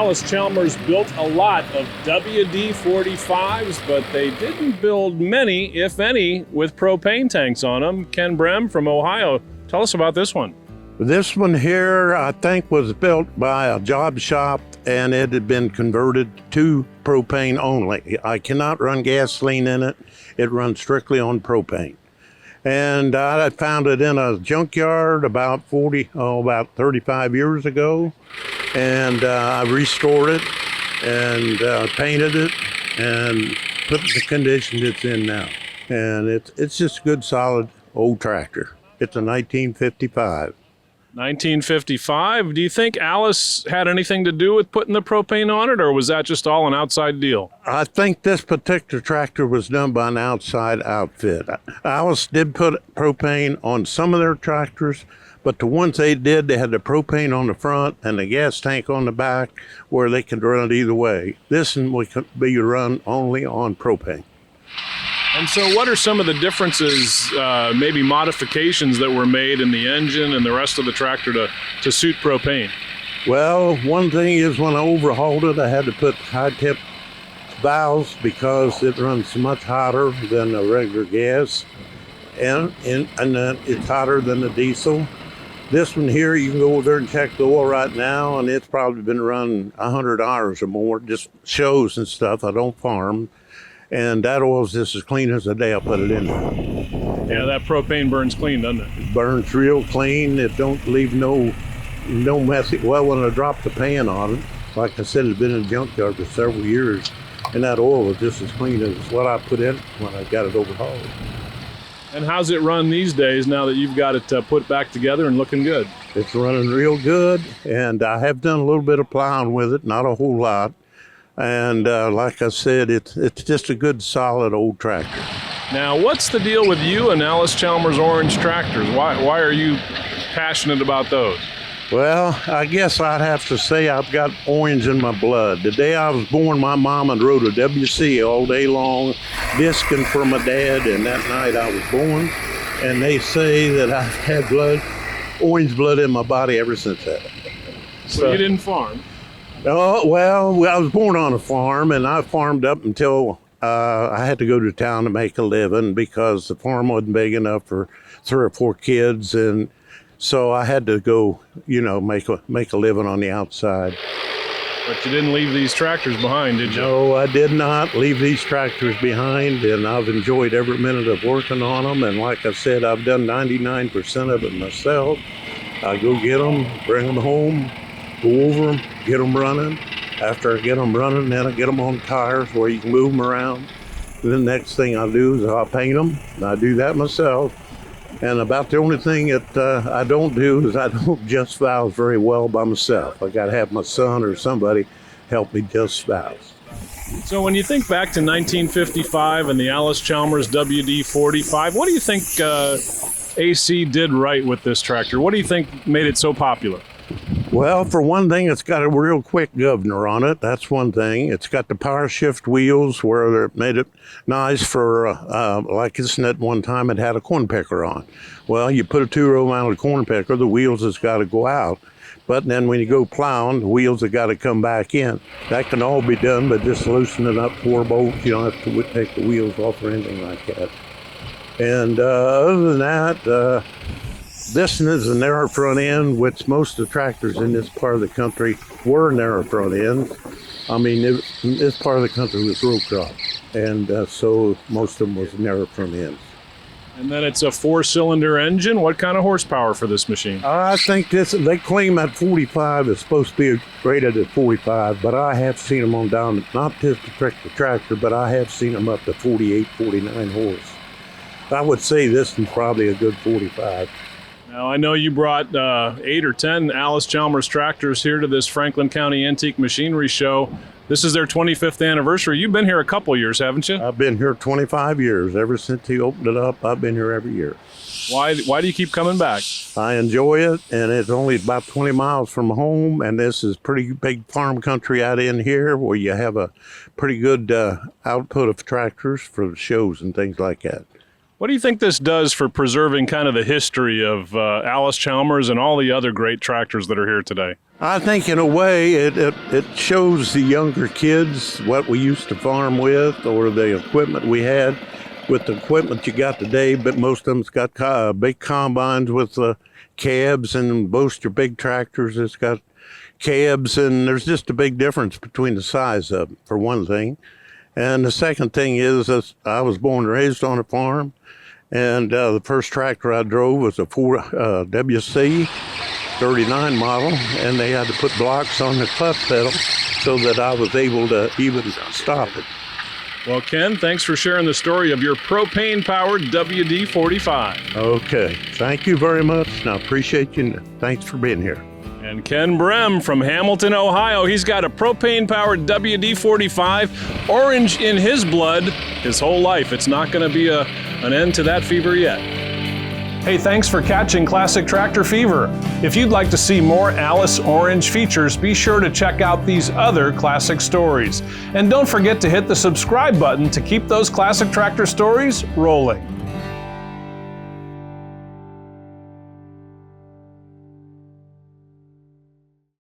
Allis Chalmers built a lot of WD-45s, but they didn't build many, if any, with propane tanks on them. Ken Brehm from Ohio, tell us about this one. This one here, I think, was built by a job shop, and it had been converted to propane only. I cannot run gasoline in it. It runs strictly on propane. And I found it in a junkyard about 35 years ago. And I restored it and painted it and put it in the condition it's in now. And it's just a good, solid old tractor. It's a 1955. 1955. Do you think Allis had anything to do with putting the propane on it, or was that just all an outside deal? I think this particular tractor was done by an outside outfit. Allis did put propane on some of their tractors, but the ones they did, they had the propane on the front and the gas tank on the back where they could run it either way. This one would be run only on propane. And so what are some of the differences, maybe modifications that were made in the engine and the rest of the tractor to suit propane? Well, one thing is when I overhauled it, I had to put high-temp valves because it runs much hotter than a regular gas, and it's hotter than the diesel. This one here, you can go over there and check the oil right now, and it's probably been running 100 hours or more, just shows and stuff. I don't farm. And that oil's just as clean as the day I put it in there. Yeah, that propane burns clean, doesn't it? It burns real clean. It don't leave no messy. Well, when I dropped the pan on it, like I said, it's been in the junkyard for several years, and that oil was just as clean as what I put in when I got it overhauled. And how's it run these days now that you've got it put back together and looking good? It's running real good, and I have done a little bit of plowing with it, not a whole lot. And like I said, it's just a good, solid old tractor. Now, what's the deal with you and Allis Chalmers orange tractors? Why are you passionate about those? Well, I guess I'd have to say I've got orange in my blood. The day I was born, my mama rode a WC all day long, discing for my dad, and that night I was born. And they say that I've had orange blood in my body ever since that. So you didn't farm? Oh, well, I was born on a farm, and I farmed up until I had to go to town to make a living because the farm wasn't big enough for 3 or 4 kids, and so I had to go, make a living on the outside. But you didn't leave these tractors behind, did you? No, I did not leave these tractors behind, and I've enjoyed every minute of working on them, and like I said, I've done 99% of it myself. I go get them, bring them home, go over them, get them running. After I get them running, then I get them on tires where you can move them around. And the next thing I do is I'll paint them, and I do that myself. And about the only thing that I don't do is I don't adjust valves very well by myself. I got to have my son or somebody help me adjust valves. So when you think back to 1955 and the Allis Chalmers WD-45, what do you think AC did right with this tractor? What do you think made it so popular? Well, for one thing, it's got a real quick governor on it. That's one thing. It's got the power shift wheels where it made it nice for, like at one time, it had a corn picker on. Well, you put a 2-row mounted corn picker, the wheels has got to go out. But then when you go plowing, the wheels have got to come back in. That can all be done by just loosening up 4 bolts. You don't have to take the wheels off or anything like that. And other than that, this is a narrow front end, which most of the tractors in this part of the country were narrow front ends. I mean, this part of the country was row crop, and so most of them was narrow front ends. And then it's a 4-cylinder engine. What kind of horsepower for this machine? I think they claim that 45 is supposed to be rated at 45, but I have seen them on down, not just the tractor, but I have seen them up to 48, 49 horse. I would say this is probably a good 45. Now, I know you brought 8 or 10 Allis Chalmers tractors here to this Franklin County Antique Machinery Show. This is their 25th anniversary. You've been here a couple years, haven't you? I've been here 25 years. Ever since he opened it up, I've been here every year. Why do you keep coming back? I enjoy it, and it's only about 20 miles from home, and this is pretty big farm country out in here where you have a pretty good output of tractors for the shows and things like that. What do you think this does for preserving kind of the history of Allis Chalmers and all the other great tractors that are here today? I think in a way it shows the younger kids what we used to farm with, or the equipment we had with the equipment you got today, but most of them's got big combines with cabs, and most your big tractors it's got cabs, and there's just a big difference between the size of them, for one thing. And the second thing is I was born and raised on a farm, and the first tractor I drove was a WC 39 model, and they had to put blocks on the clutch pedal so that I was able to even stop it. Well, Ken, thanks for sharing the story of your propane-powered WD-45. Okay, thank you very much, and I appreciate you. Thanks for being here. And Ken Brehm from Hamilton, Ohio, he's got a propane-powered WD-45, orange in his blood his whole life. It's not going to be an end to that fever yet. Hey, thanks for catching Classic Tractor Fever. If you'd like to see more Allis Orange features, be sure to check out these other classic stories. And don't forget to hit the subscribe button to keep those classic tractor stories rolling.